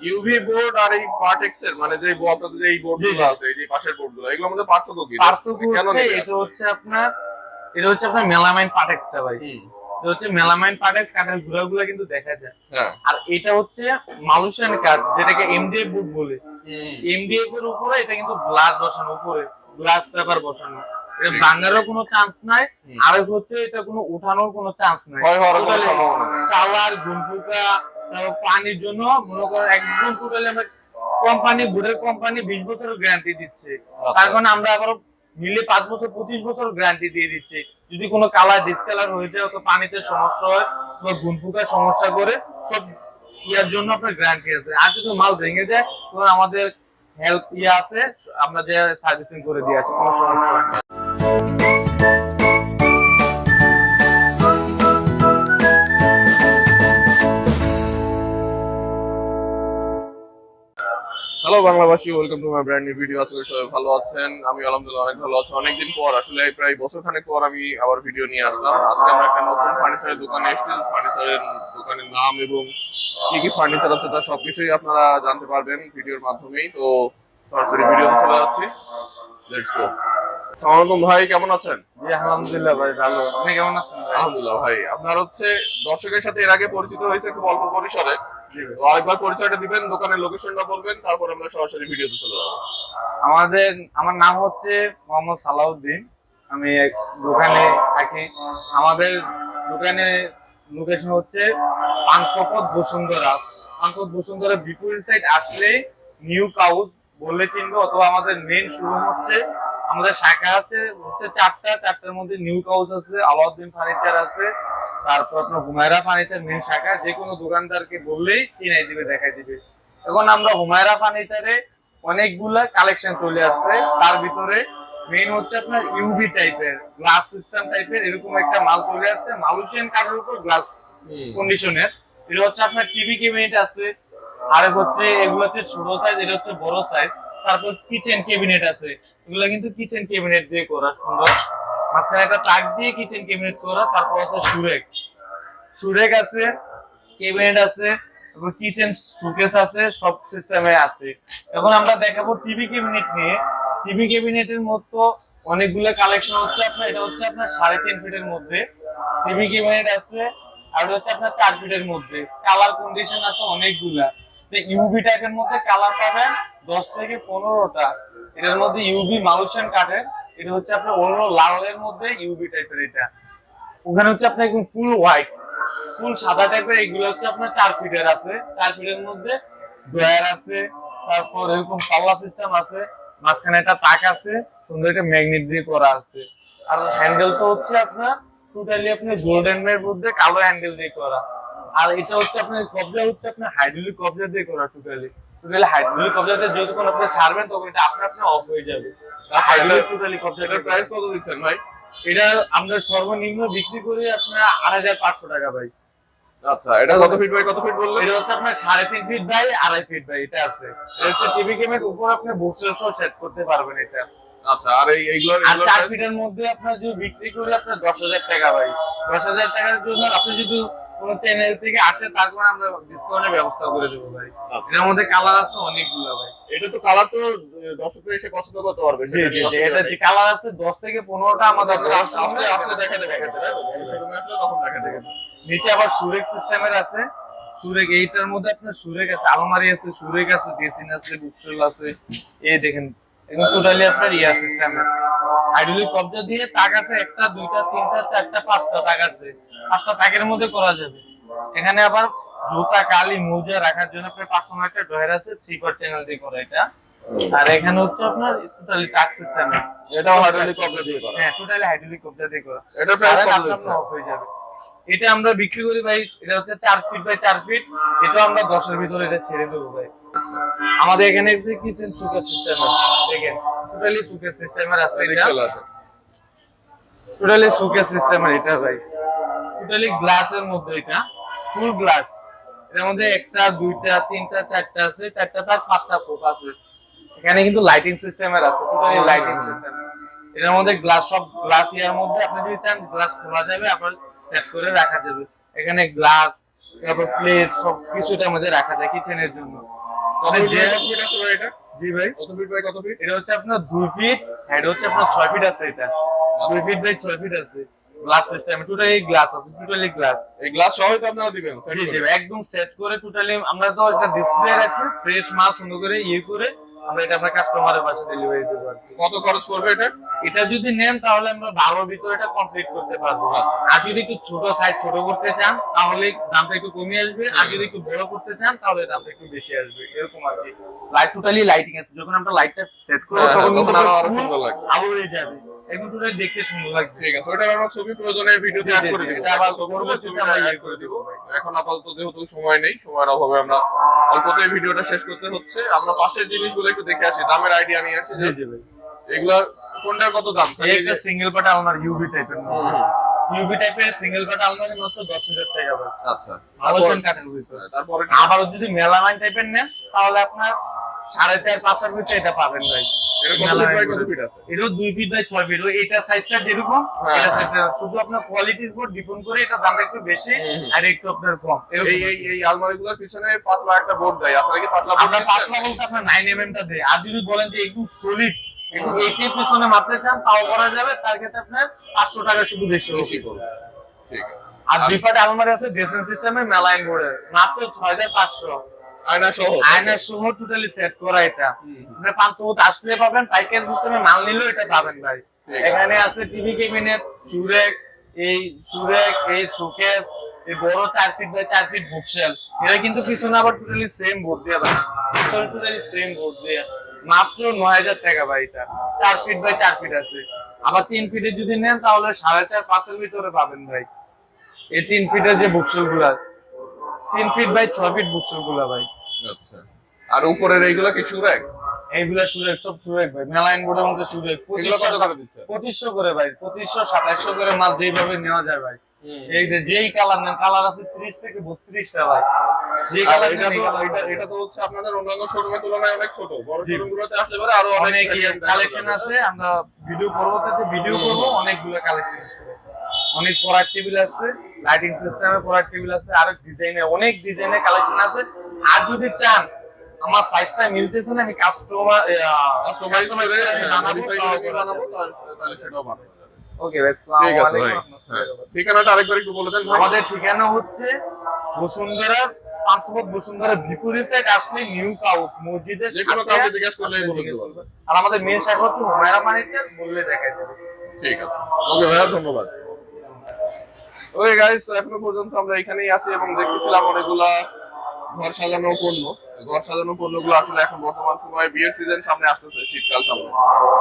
UV board আর এই পার্টেক্স এর মানে যে আপনাদের যে এই বোর্ডগুলো আছে এই যে পাশের বোর্ডগুলো এগুলোর মধ্যে পার্থক্য কি? পার্থক্য হচ্ছে এটা হচ্ছে আপনার মেলামাইন পার্টেক্সটা ভাই। এটা হচ্ছে মেলামাইন পার্টেক্স, কাঠের গুঁড়াগুলো কিন্তু দেখা যায়। হ্যাঁ। আর এটা হচ্ছে মালয়েশিয়ান কাঠ, যেটাকে এমডিএফ বোর্ড বলে। এমডিএফ এর উপরে এটা কিন্তু গ্লাস বসানো, উপরে গ্লাস পেপার বসানো। এটা ভাঙারও কোনো চান্স নাই, আর হচ্ছে এটা কোনো উঠানোর কোনো চান্স নাই। কালার, গুণপোকা, পানির জন্য মনে করেন একদম টোটালি আমরা কোম্পানি, বোর্ডের কোম্পানি 20 বছরের গ্যারান্টি দিচ্ছে। তার কারণে আমরা আবার মিলে 5 বছর 25 বছর গ্যারান্টি দিয়ে দিচ্ছি। যদি কোনো কালার ডিসকালার হয়ে যায়, তো পানিতে সমস্যা হয় বা গুণপোকার সমস্যা করে, সব ইয়ার জন্য আপনার গ্যারান্টি আছে। আর যদি মাল ভেঙে যায় তো আমাদের হেল্প আছে, আমরা যে সার্ভিসিং করে দিয়ে আসি, কোনো সমস্যা হয় না। হ্যালো বাংলাবাসী, welcome to my brand new video. আশা করি সবাই ভালো আছেন। আমি আলহামদুলিল্লাহ অনেক ভালো আছি। অনেকদিন পর, আসলে প্রায় বছর খানেক পর আমি আবার ভিডিও নিয়ে আসলাম। আজকে আমরা একটা নতুন ফার্নিচারের দোকানে এসেছি। ফার্নিচারের দোকানের নাম এবং কি কি ফার্নিচার আছে তা সবকিছুই আপনারা জানতে পারবেন ভিডিওর মাধ্যমেই। তো সরাসরি ভিডিওতে চলে যাচ্ছি, লেটস গো। আসসালামু আলাইকুম ভাই, কেমন আছেন? জি আলহামদুলিল্লাহ ভাই, ভালো। আপনি কেমন আছেন ভাই? আলহামদুলিল্লাহ ভাই। আপনার হচ্ছে দর্শকের সাথে এর আগে পরিচিত হয়েছে খুব অল্প পরিসরে, তো আরেকবার পরিচয়টা দিবেন, দোকানের লোকেশনটা বলবেন, তারপর আমরা সরাসরি ভিডিওতে চলে যাবো। আমার নাম হচ্ছে মোহাম্মদ সালাউদ্দিন। আমি এক দোকানে থাকি। আমাদের দোকানে লোকেশন হচ্ছে পান্থপথ বসুন্ধরা। পান্থপথ বসুন্ধরা বিপরীত সাইড আসলে নিউ কাউস বললে চিনবে, অথবা আমাদের মেইন শোরুম হচ্ছে, আমাদের শাখা হচ্ছে চারটার মধ্যে নিউ কাউস আছে, আলাউদ্দিন ফার্নিচার আছে, তারপর আপনার হুমায়রা ফার্নিচার মেইন শাখা। যে কোনো দোকানদারকে বললেই চিনাই দিবে, দেখাই দিবে। এখন আমরা হুমায়রা ফার্নিচারে অনেকগুলা কালেকশন চলে আসছে। তার ভিতরে মেইন হচ্ছে আপনার ইউভি টাইপের, গ্লাস সিস্টেম টাইপের এরকম একটা মাল চলে আসছে, মালয়েশিয়ান কাঠের উপর গ্লাস কন্ডিশনের। এটা হচ্ছে আপনার টিভি ক্যাবিনেট আছে, আর হচ্ছে এগুলো হচ্ছে ছোট সাইজ, এটা হচ্ছে বড় সাইজ। তারপর কিচেন ক্যাবিনেট আছে, এগুলো কিন্তু কিচেন ক্যাবিনেট দিয়ে করা, সুন্দর। মাঝখানে একটা তাক দিয়ে কিচেন ক্যাবিনেট করা। তারপর আছে সুরেক আছে, ক্যাবিনেট আছে, তারপর কিচেন সুকেস আছে, সব সিস্টেমে আছে। এখন আমরা দেখাবো টিভি ক্যাবিনেট নিয়ে। টিভি ক্যাবিনেটের মতো অনেকগুলো কালেকশন হচ্ছে আপনার। এটা হচ্ছে আপনার 3.5 ফিটের মধ্যে টিভি ক্যাবিনেট আছে, আর হচ্ছে আপনার 4 ফিটের মধ্যে। কালার কন্ডিশন আছে অনেকগুলা। ইউভি টাইপের মধ্যে কালার পাবেন 10 থেকে 15টা। এটার মধ্যে ইউভি মালয়েশিয়ান কাঠের, এটা হচ্ছে আপনার অন্য লালের মধ্যে ইউভি টাইপের। এটা ওখানে হচ্ছে আপনার একদম ফুল হোয়াইট, ফুল সাদা টাইপের। এগুলো হচ্ছে আপনার 4 ফিটের আছে, 4 ফিটের মধ্যে ড্রয়ার আছে, তারপর এরকম পাল্লা সিস্টেম আছে, মাঝখানে একটা তাক আছে, সুন্দর একটা ম্যাগনেট দিয়ে করা আছে। আর হ্যান্ডেলটা হচ্ছে আপনার টোটালি আপনার গোল্ডেন এর মধ্যে কালো হ্যান্ডেল দিয়ে করা। আর এটা হচ্ছে আপনার কবজা, হচ্ছে আপনার হাইড্রোলিক কবজা দিয়ে করা। টোটালি হাইড্রোলিক কবজাতে যখন আপনি ছাড়বেন তখন এটা আপনি অফ হয়ে যাবে। আচ্ছা, এটা টোটালি কবজা। এটার প্রাইস কত দিচ্ছেন ভাই? এটা আমরা সর্বনিম্ন বিক্রি করি আপনার 8,500 টাকা ভাই। আচ্ছা, এটা কত ফিট বাই কত ফিট বললেন? এটা হচ্ছে আপনার 3.5 ফিট বাই 2.5 ফিট বাই। এটা আছে, এটা হচ্ছে টিভি ক্যামের উপর আপনি বক্সের সহ সেট করতে পারবেন এটা। আচ্ছা, আর এইগুলোর আর 4 ফিটের মধ্যে আপনার যদি বিক্রি করি আপনার 10,000 টাকা ভাই। 10,000 টাকার জন্য আপনি যদি কোন চ্যানেল থেকে আসে, তারপর আমরা ডিসকাউন্টের ব্যবস্থা করে দেবো ভাই। এর মধ্যে কালার আছে অনেকগুলো ভাই। এটা তো কালার তো দর্শকরা এসে পছন্দ করতে পারবে। জি জি, এটা যে কালার আছে 10 থেকে 15টা আমাদের আপনি দেখাতে তখন দেখাতে। নিচে আবার সুরেক সিস্টেমের আছে। সুরেক এইটার মধ্যে আপনার সুরেক আছে, আলমারি আছে, সুরেক আছে, ড্রেসিং আছে, বুকশেল আছে। এই দেখেন এখন টোটালি আপনার ইয়ার সিস্টেমের হাইড্রোলিক কবজা দিয়ে তাক আছে, 1টা 2টা 3টা 4টা 5টা তাক আছে। 5টা তাকের মধ্যে করা যাবে। এখানে আবার জুতা, কালি, মোজা রাখার জন্য আপনার পার্সোনাল একটা ড্রয়ার আছে, 3 চ্যানেল দিয়ে করা এটা। আর এখানে হচ্ছে আপনার টোটালি টাচ সিস্টেম। এটাও হাইড্রোলিক কবজা দিয়ে করা। হ্যাঁ, টোটালি হাইড্রোলিক কবজা দিয়ে করা। এটা প্রাইস কত দিচ্ছেন? অফ হয়ে যাবে। এটা আমরা বিক্রি করি ভাই, এটা হচ্ছে 4 ফিট বাই 4 ফিট। এটা আমরা 10 এর ভিতরে এটা ছেড়ে দেবো ভাই। আমাদের এখানে আছে কিচেন সুকেস সিস্টেম আছে, দেখেন টোটালি সুকেস সিস্টেমের আছে। এটা টোটালি সুকেস সিস্টেমের এটা ভাই, টোটালি গ্লাসের মধ্যে। এটা ফুল গ্লাস। এর মধ্যে 1টা 2টা 3টা 4টা আছে, 4টা তাক 5টা পোক আছে। এখানে কিন্তু লাইটিং সিস্টেমের আছে, টোটালি লাইটিং সিস্টেম। এর মধ্যে গ্লাস, সব গ্লাস ইয়ার মধ্যে আপনি যদি চান গ্লাস খোলা যাবে, আপনার সেট করে রাখা যাবে। এখানে গ্লাস, তারপর প্লেট, সব কিছু এটার মধ্যে রাখা যায় কিচেনের জন্য। কত মানে ফিট যে কত ফিট আছে ভাই এটা? জি ভাই, কত ফিট বাই কত ফিট? এটা হচ্ছে আপনার 2 ফিট, এটা হচ্ছে আপনার 6 ফিট আছে। এটা 2 ফিট বাই 6 ফিট আছে। গ্লাস সিস্টেম, টোটালি গ্লাস আছে, টোটালি গ্লাস। এই গ্লাস সহই তো আপনারা দিবেন set জি জি করে? একদম সেট করে টোটালি আমরা তো একটা ডিসপ্লে রাখছি, ফ্রেশ মাল সুন্দর করে করে আমরা এটা আপনার কাস্টমারের পাশে ডেলিভারি দেবো আর কি। কত খরচ পড়বে এটা? এটা যদি নেন তাহলে আমরা 12 ভিতরে এটা কমপ্লিট করতে পারবো। আর যদি একটু ছোট সাইজ ছোট করতে চান তাহলে দামটা একটু কমে আসবে, আর যদি একটু বড় করতে চান তাহলে দামটা একটু বেশি আসবে, এরকম আর কি। লাইট টোটালি লাইটিং আছে, যখন আমরা লাইটটা সেট করব হ্যাঁ, তখন কিন্তু তখন আরো ফুল সুন্দর লাগবে। আলো হয়ে যাবে, একদম টোটালি দেখতে সুন্দর লাগবে। ঠিক আছে, ওটা আমরা ছবি প্রয়োজনে ভিডিওতে জি, অ্যাড জি, করে জি, দিব। এটা আবার ছবি তুলে পরবর্তীতে ছবিটা আমরা add করে দিব। এখন আপাতত যেহেতু সময় নেই, সময়ের অভাবে আমরা অল্পতেই ভিডিওটা শেষ করতে হচ্ছে। আমরা পাশের জিনিসগুলো একটু দেখে আসি, দামের আইডিয়া নিয়ে আসি। জি জি ভাই, এগুলা কোনটার কত দাম? এই একটা সিঙ্গেল পার্ট আলমারি ইউভি টাইপের, হুম, ইউভি টাইপের সিঙ্গেল পার্ট আলমারি মাত্র 10,000 টাকা ভাই। আচ্ছা, আলোচন কাঠের ভিতরে। তারপরে আবার যদি মেলামাইন টাইপের নেন তাহলে আপনার 4.5-5 এর ভিতরে এটা পাবেন ভাই। এটা কত ফিট বাই কত ফিট আছে? এটা 2 ফিট বাই 6 ফিট, এটা সাইজটা যেরকম হ্যাঁ। এটা সাইজটা শুধু আপনার কোয়ালিটির উপর ডিপেন্ড করে এটা দামটা একটু বেশি আর একটু আপনার কম এরকম। এই আলমারিগুলোর পিছনে পাতলা একটা বোর্ড দেয়, আপনারা কি পাতলা বোর্ড আমরা পাতলা বলতে আপনার 9 mm টা দেয়, আর যদি বলেন যে একদম সলিড একদম 80 পিছনে মাপতে চান তাও করা যাবে, তার ক্ষেত্রে আপনার 500 টাকা শুধু বেশি বেশি হবে। করবে? ঠিক আছে। আর দুই পার্ট আলমারি আছে ড্রেসিং সিস্টেমে মেলাইন বোর্ডের, মাত্র 6500। আয়না সহ? আয়নার সহ টোটালি সেট করা এটা। হুম। আপনি পান্থপথ আসলে পাবেন, পাইকারি সিস্টেমে মাল নিলেও এটা পাবেন ভাই। ঠিক আছে। এখানে আছে টিভি ক্যাবিনেট, সুরেক, এই শোকেস, এই বড় 4 ফিট বাই 4 ফিট বুকশেল। এটা কিন্তু পিছনে আবার টোটালি সেম বোর্ড দিয়ে দেয়, পিছনে টোটালি সেম বোর্ড দিয়ে মাত্র 9000 টাকা ভাই। এটা 4 ফিট বাই 4 ফিট আছে। আবার 3 ফিটের যদি নেন তাহলে 4.5-5 এর ভিতরে পাবেন ভাই। এই 3 ফিটের যে বুকশেল গুলা, 3 ফিট বাই 6 ফিট বুকশেল গুলা ভাই। আচ্ছা, আর উপরের এইগুলা কি সুরেক? এইগুলা সুরেক, সব সুরেক ভাই। মেলাইন বোর্ডের মধ্যে সুরেক এগুলো কত করে দিচ্ছে? 2500 করে ভাই, 2500-2700 করে মাল যেভাবে নেওয়া যায় ভাই। হুম। এই যে যেই কালার নেন, কালার আছে 30 থেকে 32 টা ভাই। যে আর কালার এটা নেন তো এটা তো হচ্ছে আপনাদের অন্যান্য শোরুমের তুলনায় অনেক ছোট। বড় জি। শোরুম গুলোতে আসলে পরে আরো অনেক অনেক variant দেখা কালেকশন যাবে। আছে, আমরা ভিডিও পরবর্তীতে ভিডিও করব, অনেকগুলো কালেকশন আছে। অনেক পড়ার টেবিল আছে, লাইটিং সিস্টেমের পড়ার টেবিল আছে, আর ডিজাইনের অনেক ডিজাইনের কালেকশন আছে। আর যদি চান আমার সাইজটা মিলতেছে না, আমি কাস্টমাইজ করে বানাবো, modify তাও করে করা বানাবো, যাবে। তাহলে সেটাও বানানো যাবে। ওকে ভাই, ঠিক আসসালামু আছে ভাই। আলাইকুম। হ্যাঁ, ঠিকানাটা আরেকবার একটু বলে দেন ভাই। আমাদের ঠিকানা হচ্ছে বসুন্ধরা, পান্থপথ বসুন্ধরা বিপরীত সাইড আসলে নিউ কাউস মসজিদের যে কোনো সাথে কাউকে জিজ্ঞাসা করলেই বলে জিজ্ঞেস দেবো। করবেন। আর আমাদের মেন শাখা হচ্ছে হুমায়রা ফার্নিচার, বললে দেখাই দেবে। ঠিক আছে, ওকে ভাইয়া, ধন্যবাদ। ওকে গাইস, তো এখনো পর্যন্ত আমরা এখানেই আছি এবং দেখতেছিলাম অনেকগুলা ঘর সাজানো পণ্য। ঘর সাজানো পণ্যগুলো আসলে এখন বর্তমান সময়ে বিয়ের সিজন সামনে আসতেছে, শীতকাল সামনে,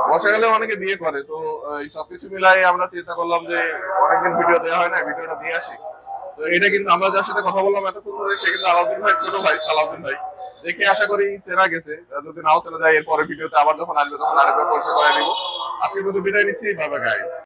বর্ষাকালে অনেকে বিয়ে করে। তো এই সবকিছু মিলাই আমরা চিন্তা করলাম যে অনেকদিন ভিডিও দেওয়া হয় না, ভিডিওটা দিয়ে আসি। তো এটা কিন্তু আমরা যার সাথে কথা বললাম এতক্ষণ ধরে, সে কিন্তু আলাউদ্দিন ভাই ছোট ভাই, সালাউদ্দিন ভাই। দেখে আশা করি চেনা গেছে, যদি নাও চেনা যায় এরপরে ভিডিওতে আবার যখন আসবে তখন আরেকবার পরিচয় করে দিব। আজকের মতো বিদায় নিচ্ছি, বাই বাই গাইস।